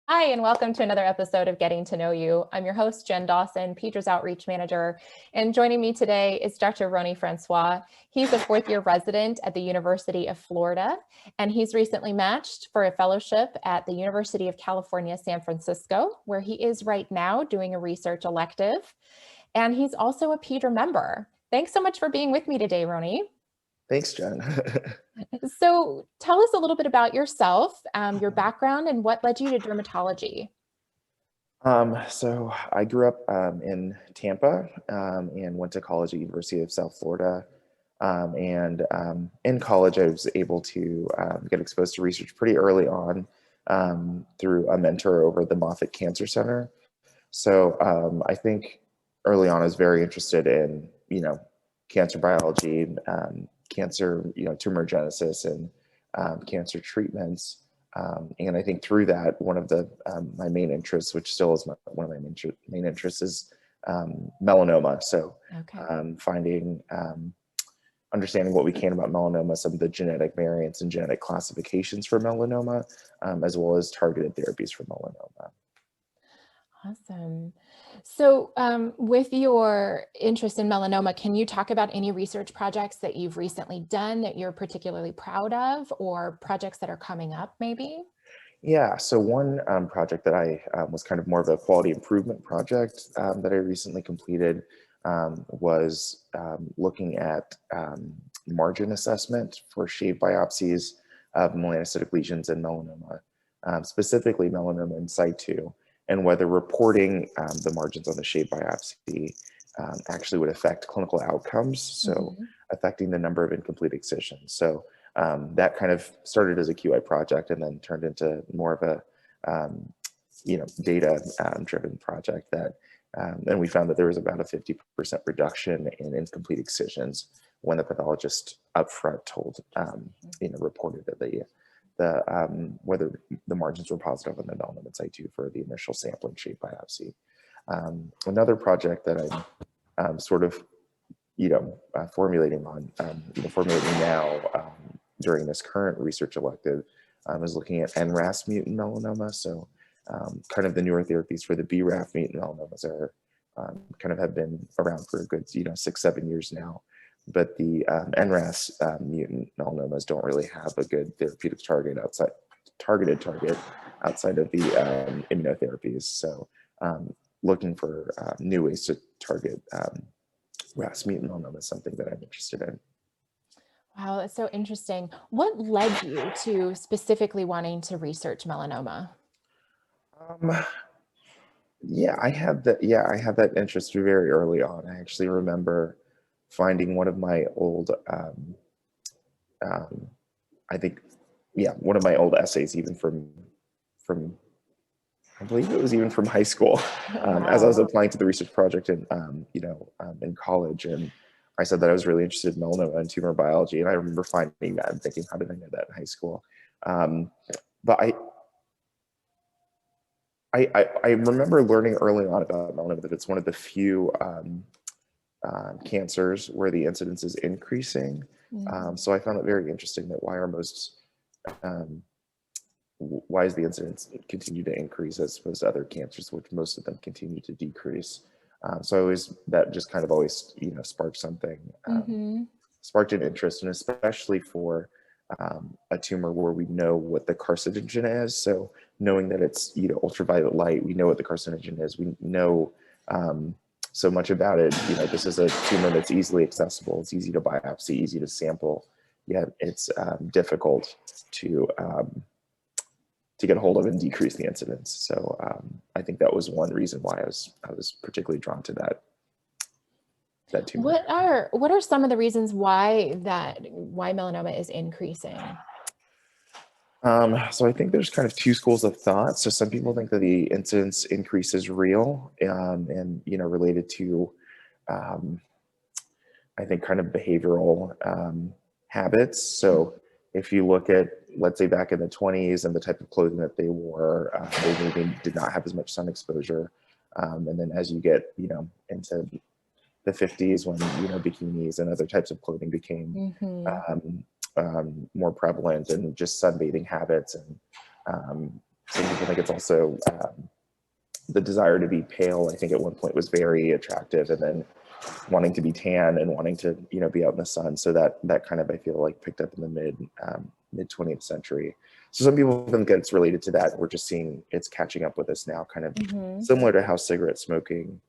Hi, and welcome to another episode of Getting to Know You. I'm your host, Jen Dawson, PeDRA's Outreach Manager, and joining me today is Dr. Rony Francois. He's a fourth-year resident at the University of Florida, and he's recently matched for a fellowship at the University of California, San Francisco, where he is right now doing a research elective, and he's also a PeDRA member. Thanks so much for being with me today, Rony. Thanks, Jen. So tell us a little bit about yourself, your background, and what led you to dermatology. So I grew up in Tampa and went to college at University of South Florida. In college, I was able to get exposed to research pretty early on through a mentor over at the Moffitt Cancer Center. So I think early on I was very interested in, cancer biology, cancer, tumor genesis and cancer treatments. And I think through that, one of the my main interests, which still is one of my main interests, is melanoma. So finding, understanding what we can about melanoma, some of the genetic variants and genetic classifications for melanoma, as well as targeted therapies for melanoma. Awesome. So with your interest in melanoma, can you talk about any research projects that you've recently done that you're particularly proud of, or projects that are coming up maybe? Yeah, so one project that I was kind of more of a quality improvement project that I recently completed was looking at margin assessment for shave biopsies of melanocytic lesions in melanoma, specifically melanoma in situ, and whether reporting the margins on the shave biopsy actually would affect clinical outcomes, so affecting the number of incomplete excisions. So that kind of started as a QI project and then turned into more of a data-driven project that, and we found that there was about a 50% reduction in incomplete excisions when the pathologist upfront told, reported that whether the margins were positive on the melanoma in situ for the initial sampling shave biopsy. Another project that I'm sort of, formulating now during this current research elective is looking at NRAS mutant melanoma. So kind of the newer therapies for the BRAF mutant melanomas are kind of have been around for a good, 6-7 years now. But the NRAS mutant melanomas don't really have a good therapeutic targeted target outside of the immunotherapies. So looking for new ways to target RAS mutant melanoma is something that I'm interested in. Wow, that's so interesting. What led you to specifically wanting to research melanoma? Yeah, I had that. Yeah, I had that interest very early on. I actually remember finding one of my old, I think, one of my old essays, even from I believe it was even from high school, as I was applying to the research project in college, and I said that I was really interested in melanoma and tumor biology, and I remember finding that and thinking, how did I know that in high school? But I remember learning early on about melanoma that it's one of the few cancers where the incidence is increasing. So I found it very interesting that why is the incidence continue to increase as opposed to other cancers, which most of them continue to decrease. So that just kind of always, sparked something, sparked an interest, and especially for a tumor where we know what the carcinogen is. So knowing that it's, ultraviolet light, we know what the carcinogen is. We know so much about it. This is a tumor that's easily accessible. It's easy to biopsy, easy to sample, yet it's difficult to get a hold of and decrease the incidence. So I think that was one reason why I was particularly drawn to that tumor. What are some of the reasons why melanoma is increasing? So I think there's kind of two schools of thought. So some people think that the incidence increase is real, and related to I think kind of behavioral habits. So if you look at, let's say, back in the 20s and the type of clothing that they wore, they maybe did not have as much sun exposure. And then as you get, into the 50s, when, bikinis and other types of clothing became more prevalent, and just sunbathing habits and Some people think it's also the desire to be pale. I think at one point was very attractive, and then wanting to be tan and wanting to, you know, be out in the sun. So that kind of, I feel like, picked up in the mid 20th century. So some people think that it's related to that. We're just seeing it's catching up with us now, kind of similar to how cigarette smoking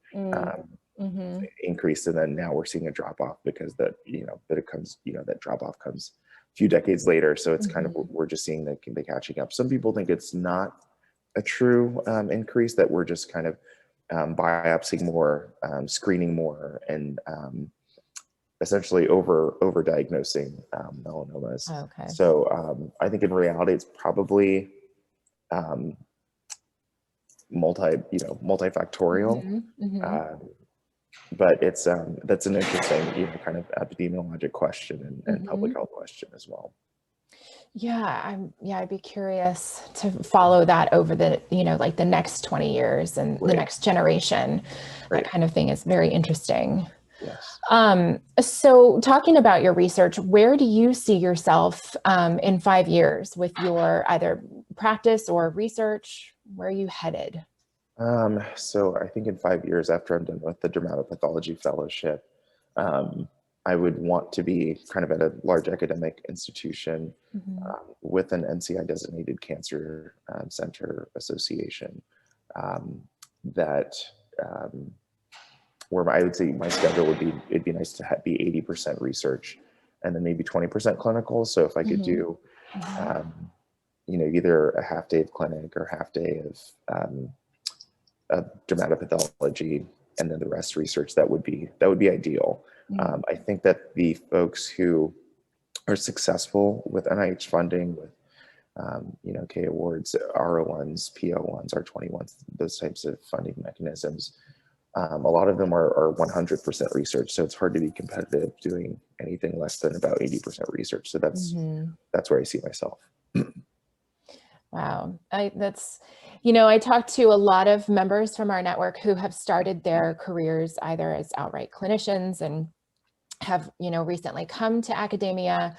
increased, and then now we're seeing a drop off because that, you know, that it comes, you know, that drop off comes a few decades later. So it's kind of, we're just seeing the catching up. Some people think it's not a true increase, that we're just kind of biopsying more, screening more, and essentially over diagnosing melanomas. Okay. So I think in reality, it's probably multifactorial. But it's that's an interesting, you know, kind of epidemiologic question and public health question as well. Yeah, I'd be curious to follow that over the, you know, like the next 20 years and the next generation. That kind of thing is very interesting. Yes. So talking about your research, where do you see yourself in 5 years with your either practice or research? Where are you headed? So I think in 5 years, after I'm done with the dermatopathology fellowship, I would want to be kind of at a large academic institution with an NCI designated cancer center association that where I would say my schedule would be, it'd be nice to be 80% research and then maybe 20% clinical. So if I could do, you know, either a half day of clinic or half day of dermatopathology and then the rest research, that would be ideal. I think that the folks who are successful with NIH funding, with you know, K awards, R01s, PO1s, R21s, those types of funding mechanisms, a lot of them are 100% research. So it's hard to be competitive doing anything less than about 80% research. So that's where I see myself. Wow. That's, you know, I talked to a lot of members from our network who have started their careers either as outright clinicians and have, you know, recently come to academia,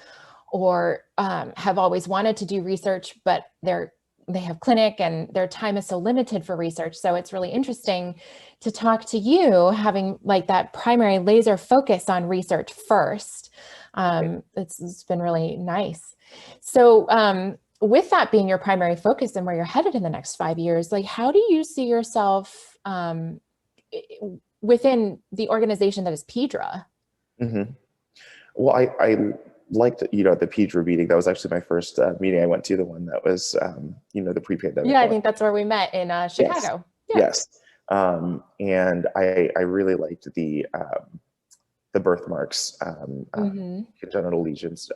or have always wanted to do research, but they have clinic and their time is so limited for research. So it's really interesting to talk to you having like that primary laser focus on research first. It's been really nice. So with that being your primary focus and where you're headed in the next 5 years, like how do you see yourself within the organization that is PeDRA? Well, I liked, you know, the PeDRA meeting. That was actually my first meeting I went to, the one that was, you know, the pre-pandemic. Yeah, I think that's where we met in Chicago. Yes. Yeah. And I really liked the birthmarks, congenital lesions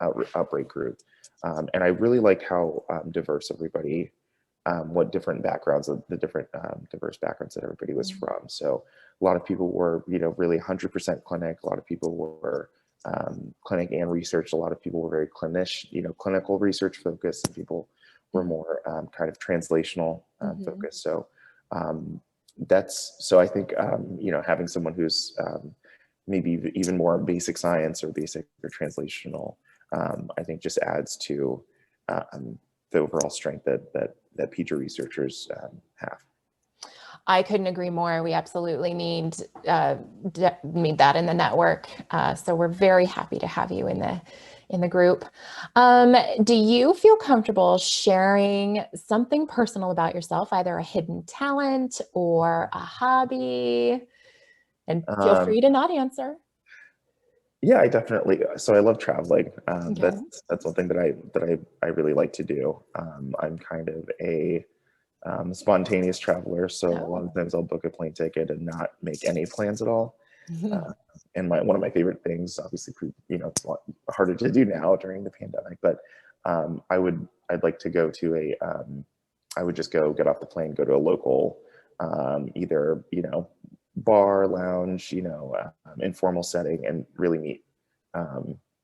outbreak group. And I really like how diverse everybody, what different backgrounds, the different diverse backgrounds that everybody was from. So a lot of people were, you know, really 100% clinic. A lot of people were clinic and research. A lot of people were very clinical research focused, and people were more kind of translational focused. So so I think, you know, having someone who's maybe even more basic science or basic or translational, I think just adds to the overall strength that PeDRA researchers have. I couldn't agree more. We absolutely need that in the network. So we're very happy to have you in the group. Do you feel comfortable sharing something personal about yourself, either a hidden talent or a hobby? And feel free to not answer. Yeah, I definitely. So I love traveling. That's one thing that I really like to do. I'm kind of a spontaneous traveler, so a lot of times I'll book a plane ticket and not make any plans at all. And one of my favorite things, obviously, you know, it's a lot harder to do now during the pandemic, but I'd like to go to I would just go get off the plane, go to a local, either, you know, bar, lounge, you know, informal setting, and really meet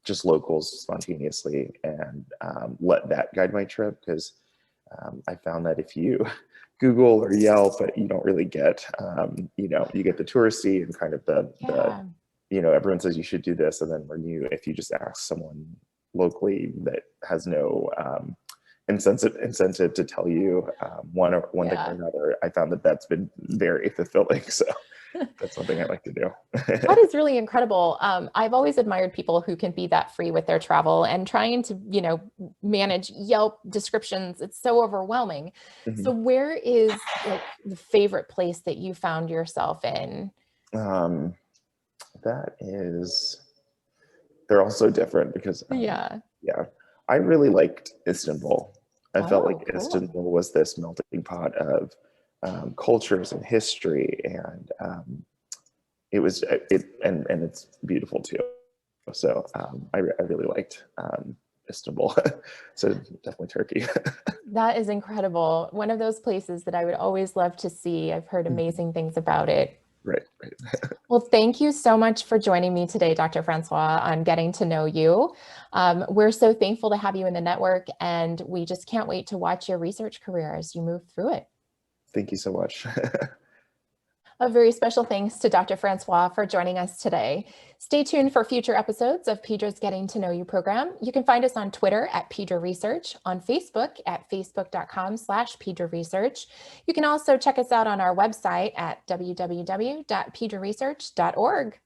just locals spontaneously, and let that guide my trip. Because I found that if you Google or Yelp, but you don't really get, you know, you get the touristy and kind of the, you know, everyone says you should do this, and then if you just ask someone locally that has no incentive to tell you one thing or another. I found that that's been very fulfilling. So that's something I like to do. That is really incredible. I've always admired people who can be that free with their travel, and trying to, manage Yelp descriptions. It's so overwhelming. Mm-hmm. So where is like the favorite place that you found yourself in? They're all so different because I really liked Istanbul. I felt like cool. Istanbul was this melting pot of cultures and history, and it's beautiful too. So I really liked Istanbul. So definitely Turkey. That is incredible. One of those places that I would always love to see. I've heard amazing things about it. Right. Well, thank you so much for joining me today, Dr. Francois, on Getting to Know You. We're so thankful to have you in the network, and we just can't wait to watch your research career as you move through it. Thank you so much. A very special thanks to Dr. Francois for joining us today. Stay tuned for future episodes of PeDRA's Getting to Know You program. You can find us on Twitter at PeDRA Research, on Facebook at facebook.com/PeDRA Research. You can also check us out on our website at www.pedraresearch.org.